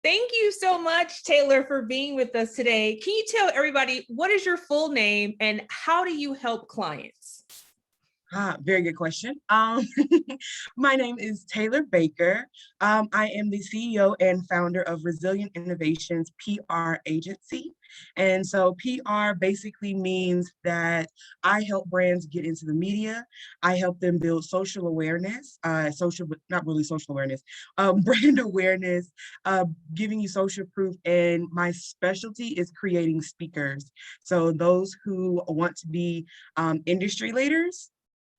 Thank you so much, Taylor, for being with us today. Can you tell everybody what is your full name and how do you help clients? Very good question. My name is Taylor Baker. I am the CEO and founder of Resilient Innovations PR agency. And so PR basically means that I help brands get into the media. I help them build social awareness, not really social awareness, brand awareness, giving you social proof. And my specialty is creating speakers. So those who want to be industry leaders,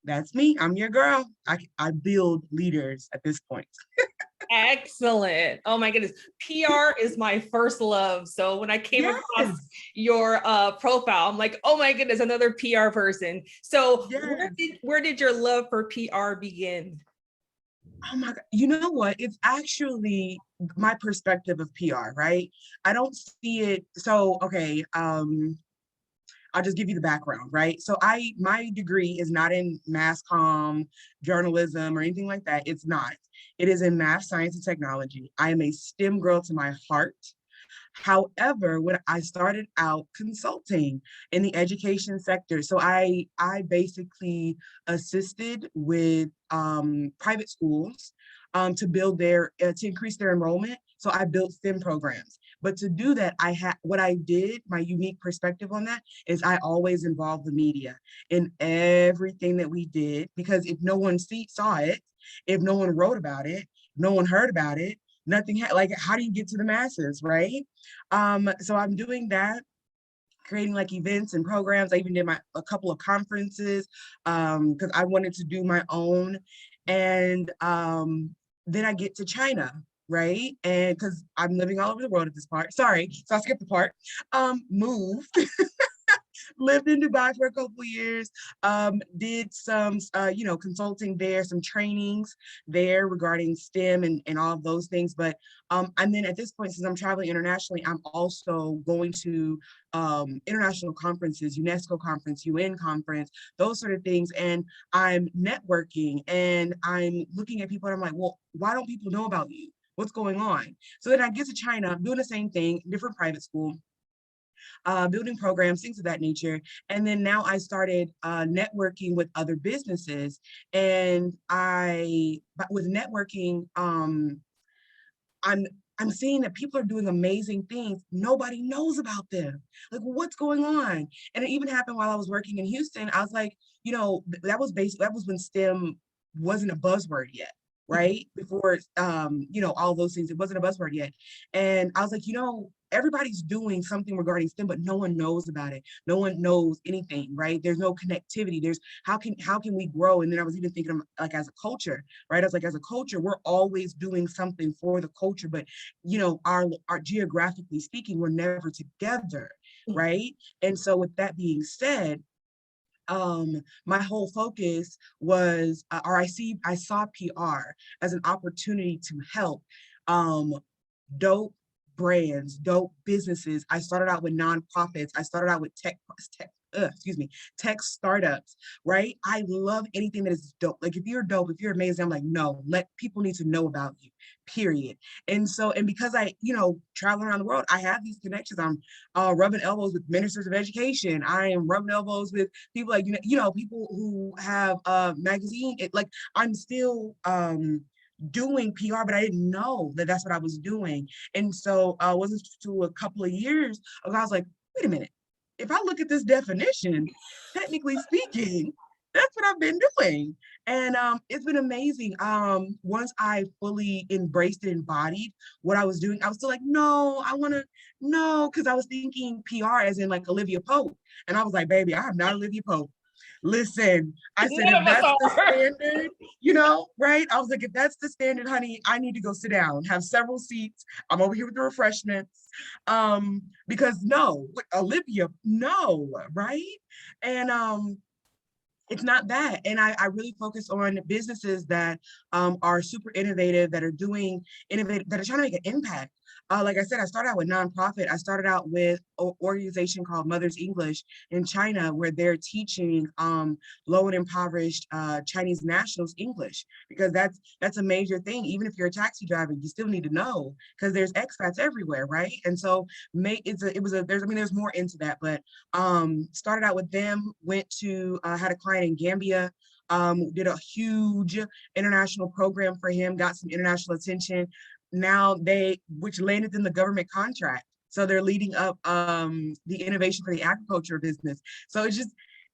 that's me. I'm your girl. I build leaders at this point. Excellent. Oh my goodness. PR is my first love. So when I came across your profile, I'm like, oh my goodness, another PR person. So where did your love for PR begin? Oh my God. You know what? It's actually my perspective of PR, right? I don't see it. So, okay. I'll just give you the background, right? So my degree is not in mass comm, journalism, or anything like that. It's not. It is in math, science, and technology. I am a STEM girl to my heart. However, when I started out consulting in the education sector, so I basically assisted with private schools to build to increase their enrollment. So I built STEM programs. But to do that, what I did, my unique perspective on that is I always involved the media in everything that we did, because if no one saw it, if no one wrote about it, no one heard about it, nothing, like, how do you get to the masses, right? So I'm doing that, creating like events and programs. I even did a couple of conferences because I wanted to do my own. And then I get to China, right? And because I'm living all over the world at this part. Sorry, so I skipped the part. Moved. Lived in Dubai for a couple of years, did some, consulting there, some trainings there regarding STEM and all of those things. But and then at this point, since I'm traveling internationally, I'm also going to international conferences, UNESCO conference, UN conference, those sort of things. And I'm networking and I'm looking at people and I'm like, well, why don't people know about you? What's going on? So then I get to China, I'm doing the same thing, different private school, building programs, things of that nature. And then now I started networking with other businesses. And with networking, I'm seeing that people are doing amazing things. Nobody knows about them. Like, what's going on? And it even happened while I was working in Houston. I was like, that was when STEM wasn't a buzzword yet, right? Before, all those things, it wasn't a buzzword yet. And I was like, everybody's doing something regarding STEM, but no one knows about it. No one knows anything, right? There's no connectivity. There's how can we grow? And then I was even thinking like as a culture, right? I was like, as a culture, we're always doing something for the culture, but our geographically speaking, we're never together, right? And so with that being said, my whole focus was, I saw PR as an opportunity to help dope brands, dope businesses. I started out with nonprofits. I started out with tech startups, right? I love anything that is dope. Like if you're dope, if you're amazing, I'm like, no, people need to know about you, period. And because I, traveling around the world, I have these connections. I'm rubbing elbows with ministers of education. I am rubbing elbows with people like, people who have magazine. I'm still, doing PR, but I didn't know that that's what I was doing. And so it wasn't to a couple of years ago, I was like, wait a minute, if I look at this definition, technically speaking, that's what I've been doing. And it's been amazing. Once I fully embraced and embodied what I was doing, I was still like, no, because I was thinking PR as in like Olivia Pope. And I was like, baby, I am not Olivia Pope. Listen, I said, if that's the standard, right? I was like, if that's the standard, honey, I need to go sit down, have several seats. I'm over here with the refreshments. Because no, Olivia, no, right? And It's not that. And I really focus on businesses that are super innovative, that are doing innovative, that are trying to make an impact. Like I said, I started out with nonprofit. I started out with an organization called Mother's English in China, where they're teaching low and impoverished Chinese nationals English, because that's a major thing. Even if you're a taxi driver, you still need to know, because there's expats everywhere, right? And so there's more into that, but started out with them, went to had a client in Gambia, did a huge international program for him, got some international attention. Now which landed in the government contract. So they're leading up the innovation for the agriculture business. So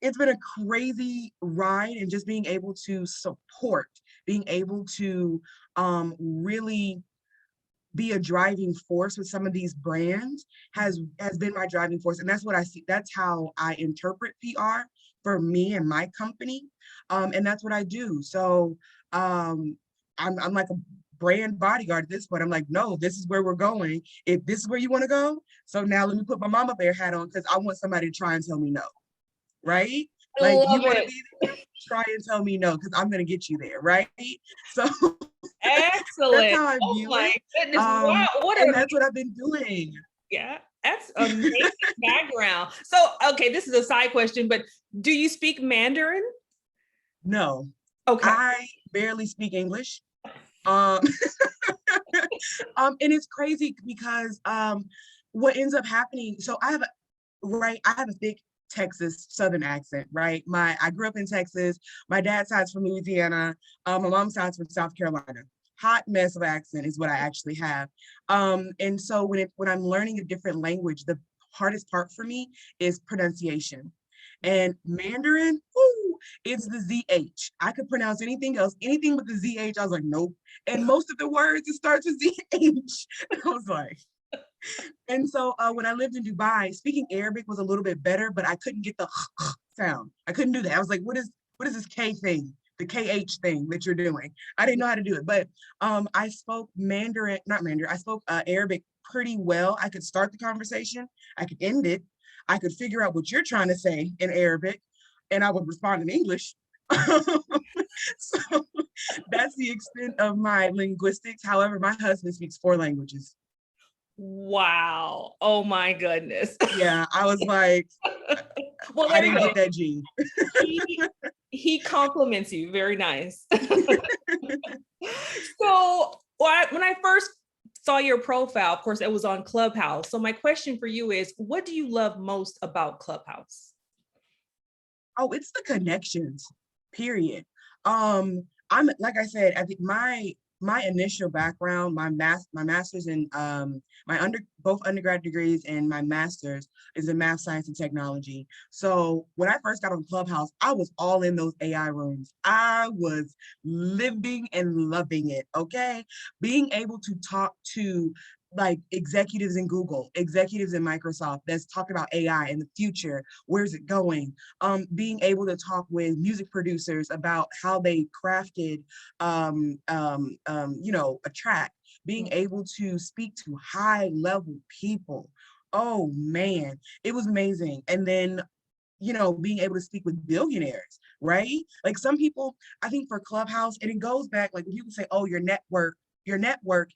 it's been a crazy ride, and just being able to support, being able to really be a driving force with some of these brands has been my driving force. And that's what I see. That's how I interpret PR for me and my company. And that's what I do. So I'm like a brand bodyguard at this point. I'm like, no, this is where we're going. If this is where you want to go. So now let me put my mama bear hat on, because I want somebody to try and tell me no. Right? I Like, you love want to it. be there, try and tell me no, because I'm going to get you there. Right? So that's Excellent. how I Oh view my it. goodness. Wow. And that's what I've been doing. Yeah, that's amazing background. So, okay, this is a side question, but do you speak Mandarin? No, Okay. I barely speak English. And it's crazy because what ends up happening, so I have a thick Texas Southern accent, right? I grew up in Texas. My dad's side's from Louisiana. My mom's side's from South Carolina. Hot mess of accent is what I actually have. And so when I'm learning a different language, the hardest part for me is pronunciation. And Mandarin, whoo, it's the ZH. I could pronounce anything else, anything but the ZH. I was like, nope. And most of the words, it starts with ZH. I was like, and so when I lived in Dubai, speaking Arabic was a little bit better, but I couldn't get the sound. I couldn't do that. I was like, what is this K thing? The KH thing that you're doing. I didn't know how to do it, but I spoke I spoke Arabic pretty well. I could start the conversation. I could end it. I could figure out what you're trying to say in Arabic, and I would respond in English. So that's the extent of my linguistics. However, my husband speaks 4 languages. Wow. Oh my goodness. Yeah, I was like, Well, I there you didn't go. get that gene. He compliments you. Very nice. So when I first saw your profile, of course, it was on Clubhouse. So my question for you is, what do you love most about Clubhouse? Oh, it's the connections, period. I'm, like I said, I think my initial background, my master's in both undergrad degrees, and my master's is in math, science, and technology. So when I first got on Clubhouse, I was all in those AI rooms. I was living and loving it. Okay, being able to talk to like executives in Google, executives in Microsoft that's talking about AI in the future, where's it going? Being able to talk with music producers about how they crafted, a track, being able to speak to high level people. Oh man, it was amazing. And then, being able to speak with billionaires, right? Like some people, I think for Clubhouse, and it goes back, like when people say, oh, your network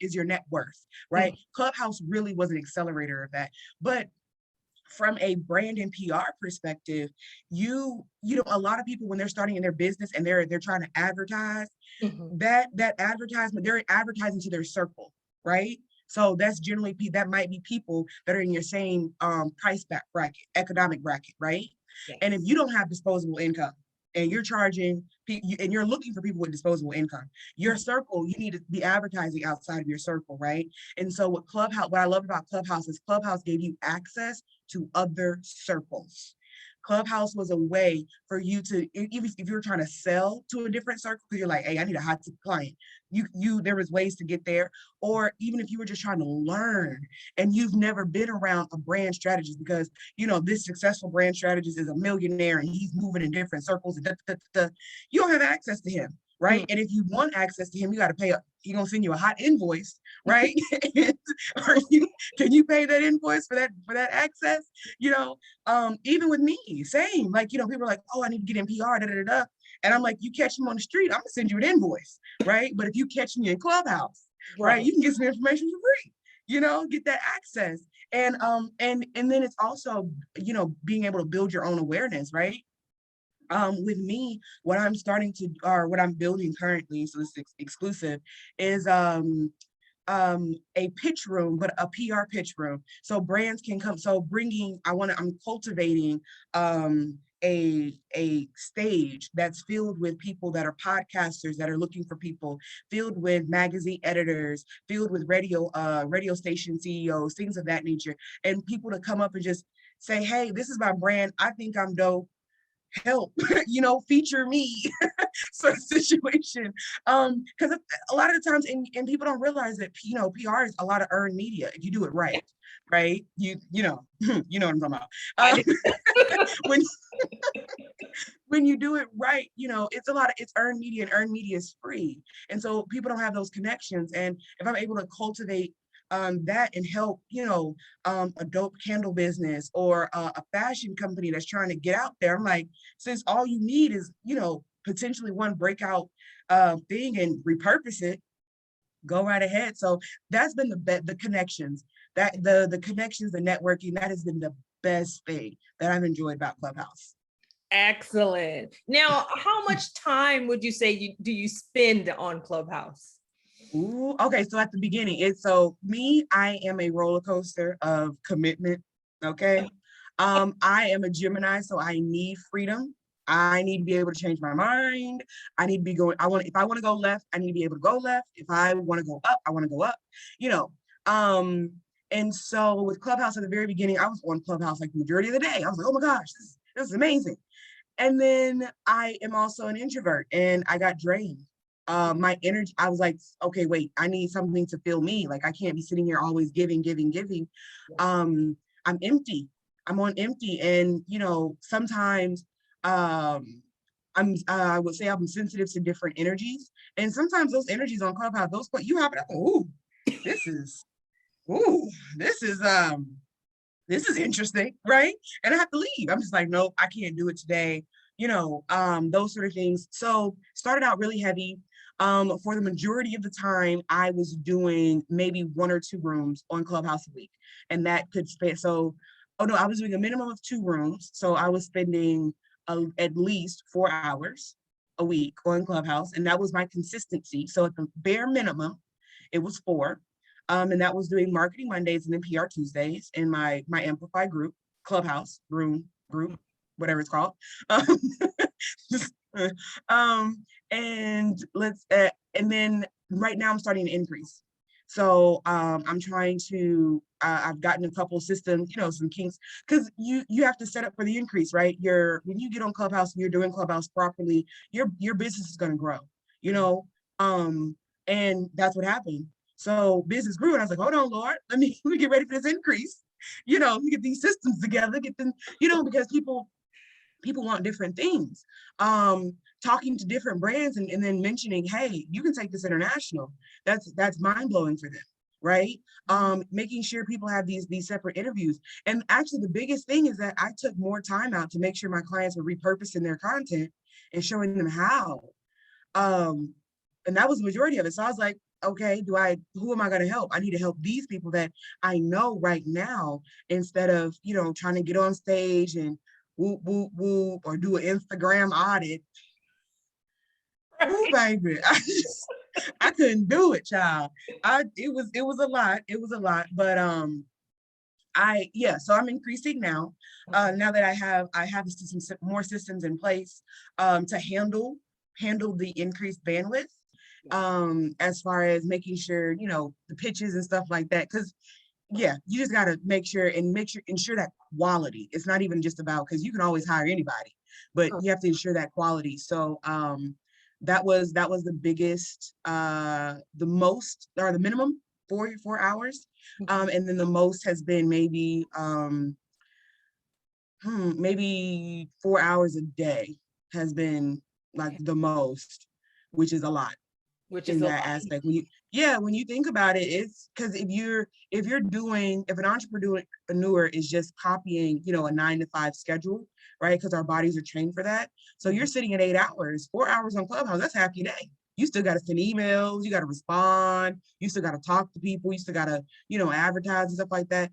is your net worth, right? Clubhouse really was an accelerator of that. But from a brand and PR perspective, a lot of people when they're starting in their business and they're trying to advertise, that advertisement, they're advertising to their circle, right? So that's generally that might be people that are in your same price bracket, economic bracket, right? Yes. And if you don't have disposable income and you're charging and you're looking for people with disposable income, your circle, you need to be advertising outside of your circle, right? And so what I love about Clubhouse is Clubhouse gave you access to other circles. Clubhouse was a way for you to, even if you're trying to sell to a different circle, because you're like, hey, I need a hot tip client. There was ways to get there. Or even if you were just trying to learn and you've never been around a brand strategist, because, this successful brand strategist is a millionaire and he's moving in different circles. You don't have access to him, right? And if you want access to him, you got to pay. He's gonna send you a hot invoice, right? And, can you pay that invoice for that access? Even with me, same. Like, people are like, oh, I need to get in PR, da da da da. And I'm like, you catch him on the street, I'm gonna send you an invoice, right? But if you catch me in Clubhouse, right, you can get some information for free, get that access. And then it's also, being able to build your own awareness, right? With me, what I'm building currently, so this is exclusive, is a pitch room, but a PR pitch room. So brands can come. So I'm cultivating a stage that's filled with people that are podcasters that are looking for people, filled with magazine editors, filled with radio station CEOs, things of that nature, and people to come up and just say, hey, this is my brand. I think I'm dope. Help, feature me sort of situation. Because a lot of the times, and people don't realize that, PR is a lot of earned media if you do it right, right? You know what I'm talking about. When when you do it right, it's earned media, and earned media is free. And so people don't have those connections. And if I'm able to cultivate that and help, a dope candle business or a fashion company that's trying to get out there, I'm like, since all you need is, potentially one breakout thing and repurpose it, go right ahead. So that's been the connections, that the connections, the networking, that has been the best thing that I've enjoyed about Clubhouse. Excellent. Now, how much time would you say do you spend on Clubhouse? Ooh, okay, so at the beginning, I am a roller coaster of commitment, okay? I am a Gemini, so I need freedom. I need to be able to change my mind. I need to be if I want to go left, I need to be able to go left. If I want to go up, I want to go up, you know. And so with Clubhouse at the very beginning, I was on Clubhouse like the majority of the day. I was like, oh my gosh, this is amazing. And then I am also an introvert, and I got drained. My energy, I was like, okay, wait, I need something to fill me. Like, I can't be sitting here always giving. I'm empty. I'm on empty. And, sometimes I would say I'm sensitive to different energies. And sometimes those energies on Clubhouse, you have it, ooh, this is, ooh, this is interesting, right? And I have to leave. I'm just like, nope, I can't do it today. Those sort of things. So started out really heavy. For the majority of the time, I was doing maybe 1 or 2 rooms on Clubhouse a week. And that could span, I was doing a minimum of 2 rooms. So I was spending at least 4 hours a week on Clubhouse. And that was my consistency. So at the bare minimum, it was 4. And that was doing Marketing Mondays and then PR Tuesdays in my Amplify group, Clubhouse group, whatever it's called. And then right now I'm starting to increase. So I'm trying to, I've gotten a couple of systems, some kinks, because you have to set up for the increase, right? When you get on Clubhouse and you're doing Clubhouse properly, your business is going to grow, and that's what happened. So business grew, and I was like, hold on, Lord, let me get ready for this increase. Let me get these systems together, get them, because people want different things. Talking to different brands and then mentioning, hey, you can take this international. That's mind-blowing for them, right? Making sure people have these separate interviews. And actually the biggest thing is that I took more time out to make sure my clients were repurposing their content and showing them how. And that was the majority of it. So I was like, okay, who am I going to help? I need to help these people that I know right now, instead of, trying to get on stage and whoop, whoop, whoop, or do an Instagram audit. Oh, baby, I couldn't do it, child. It was a lot. It was a lot, but so I'm increasing now. Now that I have some more systems in place to handle the increased bandwidth. As far as making sure, the pitches and stuff like that, because you just got to ensure that quality. It's not even just about, because you can always hire anybody, but you have to ensure that quality. So that was the biggest, the most, or the minimum 4 hours. And then the most has been maybe 4 hours a day has been like the most. which is a lot Which is in a that lot. aspect. When you think about it, it's because if an entrepreneur is just copying, a 9 to 5 schedule, right? Because our bodies are trained for that. So you're sitting at 8 hours, 4 hours on Clubhouse, that's half your day. You still got to send emails, you got to respond, you still got to talk to people, you still got to, advertise and stuff like that.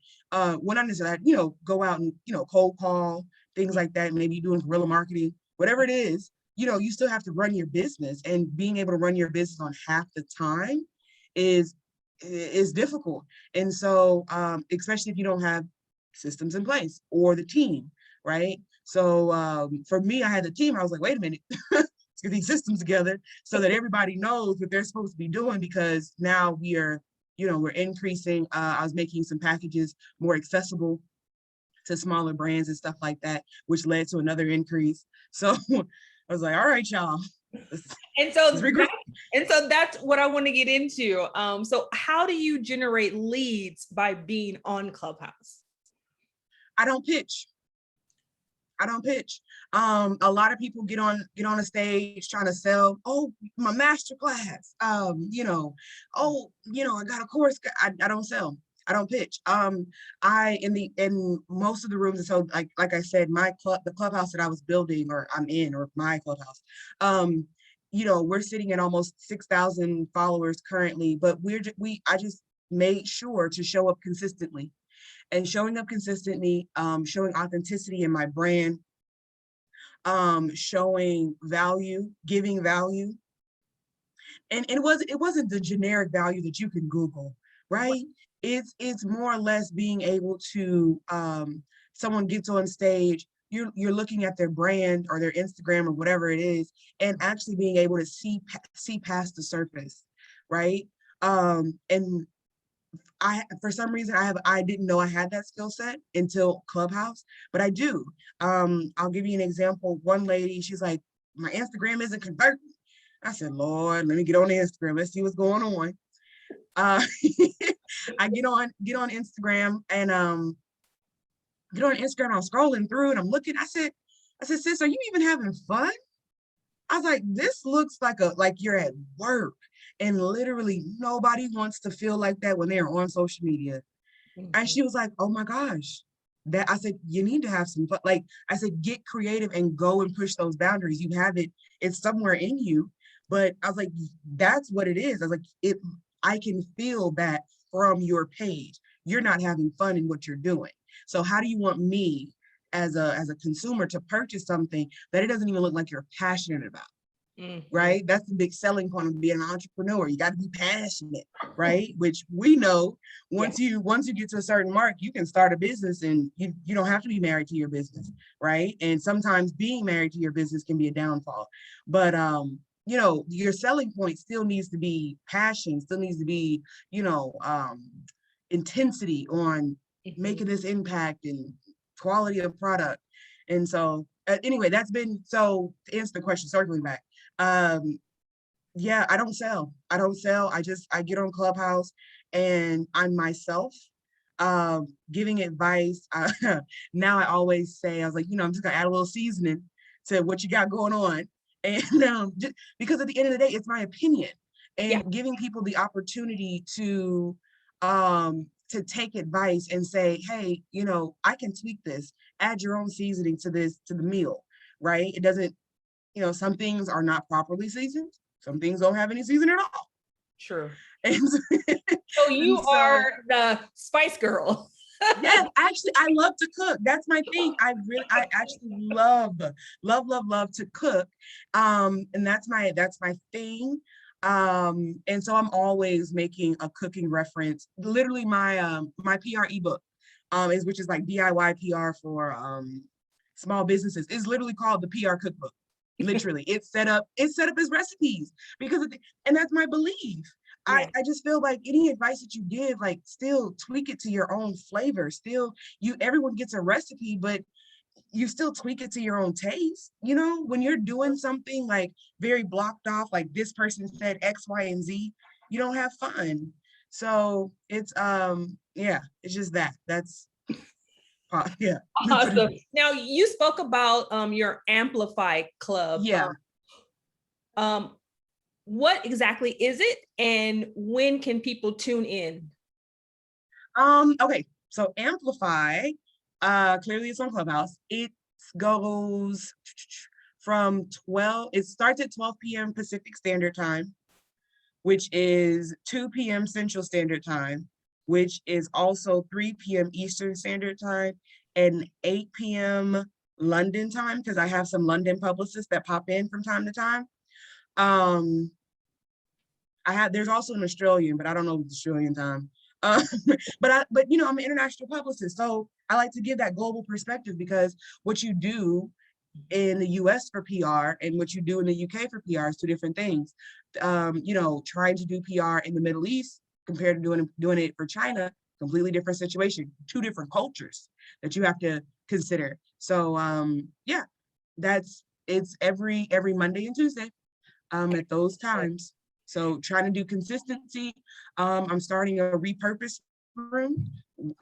When I just that, go out and, cold call, things like that. Maybe you're doing guerrilla marketing, whatever it is, you still have to run your business, and being able to run your business on half the time is difficult. And so, especially if you don't have systems in place or the team, right? So for me, I had the team. I was like, wait a minute, let's get these systems together so that everybody knows what they're supposed to be doing, because now we're increasing. I was making some packages more accessible to smaller brands and stuff like that, which led to another increase. So I was like, all right, y'all. And so that's what I want to get into. So how do you generate leads by being on Clubhouse? I don't pitch. A lot of people get on a stage trying to sell, oh, my master class, I got a course. I don't sell. I don't pitch. In most of the rooms, so like I said, the clubhouse that I was building, or I'm in, or my clubhouse, we're sitting at almost 6,000 followers currently, but I just made sure to show up consistently. And showing up consistently, showing authenticity in my brand, showing value, giving value. And it wasn't the generic value that you can Google, right? It's more or less being able to, someone gets on stage, you're looking at their brand or their Instagram or whatever it is, and actually being able to see past the surface, right? And for some reason, I didn't know I had that skill set until Clubhouse, but I do. I'll give you an example. One lady, she's like, my Instagram isn't converting. I said, Lord, let me get on Instagram. Let's see what's going on. I get on Instagram, and I'm scrolling through, and I'm looking. I said, sis, are you even having fun? I was like, this looks like you're at work. And literally nobody wants to feel like that when they're on social media. And she was like, oh my gosh. I said, you need to have some fun. Like I said, get creative and go and push those boundaries. You have it, it's somewhere in you. But I was like, that's what it is. I was like, I can feel that from your page. You're not having fun in what you're doing. So how do you want me as a consumer to purchase something that it doesn't even look like you're passionate about? Right? That's the big selling point of being an entrepreneur. You got to be passionate, right? Which we know once you get to a certain mark, you can start a business, and you don't have to be married to your business, right? And sometimes being married to your business can be a downfall. But your selling point still needs to be passion, still needs to be, intensity on making this impact and quality of product. And so anyway, that's been, so to answer the question, circling back, I don't sell. I get on Clubhouse and I'm myself, giving advice. Now I always say, I was like, I'm just gonna add a little seasoning to what you got going on. And just because at the end of the day, it's my opinion, and giving people the opportunity to take advice and say, hey, I can tweak this, add your own seasoning to the meal, right? It doesn't, some things are not properly seasoned. Some things don't have any seasoning at all. True. And so you are the spice girl. Yes, actually, I love to cook. That's my thing. I actually love to cook. And that's my thing. And so I'm always making a cooking reference. Literally my PR ebook, which is like DIY PR for small businesses, is literally called the PR cookbook. Literally, it's set up as recipes because and that's my belief. I just feel like any advice that you give, like, still tweak it to your own flavor. Still, everyone gets a recipe, but you still tweak it to your own taste. When you're doing something like very blocked off, like this person said X, Y, and Z, you don't have fun. So it's it's just that. That's awesome. Now you spoke about your Amplify Club. Yeah. what exactly is it, and when can people tune in? Okay, so Amplify, clearly it's on Clubhouse. It goes from 12, it starts at 12 p.m. Pacific Standard Time, which is 2 p.m. Central Standard Time, which is also 3 p.m. Eastern Standard Time, and 8 p.m. London time, because I have some London publicists that pop in from time to time. There's also an Australian, but I don't know the Australian time. Uh, but you know, I'm an international publicist, so I like to give that global perspective, because what you do in the US for PR and what you do in the UK for PR is two different things. You know, trying to do PR in the Middle East compared to doing it for China, completely different situation, two different cultures that you have to consider. So yeah, it's every Monday and Tuesday at those times. So trying to do consistency. I'm starting a repurpose room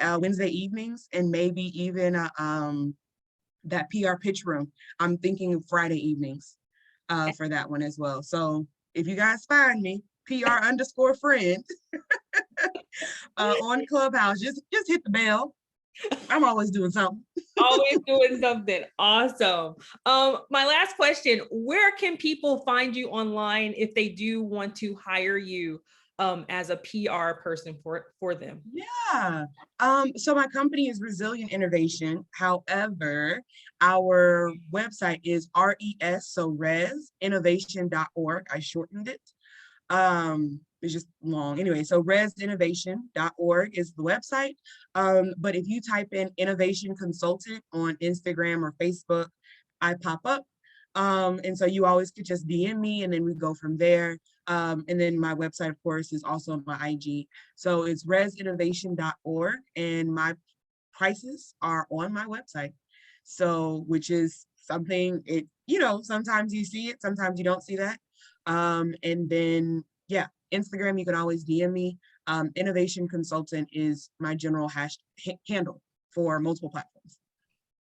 Wednesday evenings, and maybe even that PR pitch room. I'm thinking of Friday evenings for that one as well. So if you guys find me, PR_friend on Clubhouse, just hit the bell. I'm always doing something. Always doing something. Awesome. My last question, where can people find you online if they do want to hire you as a PR person for them? Yeah. So my company is Resilient Innovation. However, our website is RES, so resinnovation.org. I shortened it. It's just long. Anyway, so resinnovation.org is the website. But if you type in innovation consultant on Instagram or Facebook, I pop up. And so you always could just DM me, and then we go from there. And then my website, of course, is also on my IG. So it's resinnovation.org, and my prices are on my website. So, which is something, you know, sometimes you see it, sometimes you don't see that. And then, yeah, Instagram, you can always DM me. Innovation Consultant is my general handle for multiple platforms.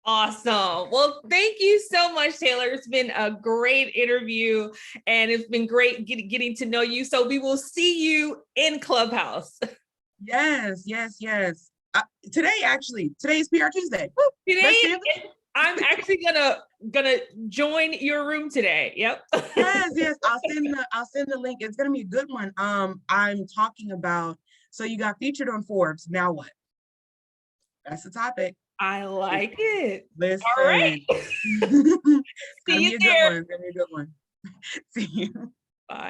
Awesome. Well, thank you so much, Taylor. It's been a great interview, and it's been great getting to know you. So we will see you in Clubhouse. Yes, yes, yes. Today is PR Tuesday. Woo, today, I'm actually gonna join your room today. Yep. Yes, yes. I'll send the link. It's gonna be a good one. I'm talking about, so you got featured on Forbes. Now what? That's the topic. I like it. Listen. All right. It's gonna See be you a there. good one. It's gonna be a good one. See you. Bye.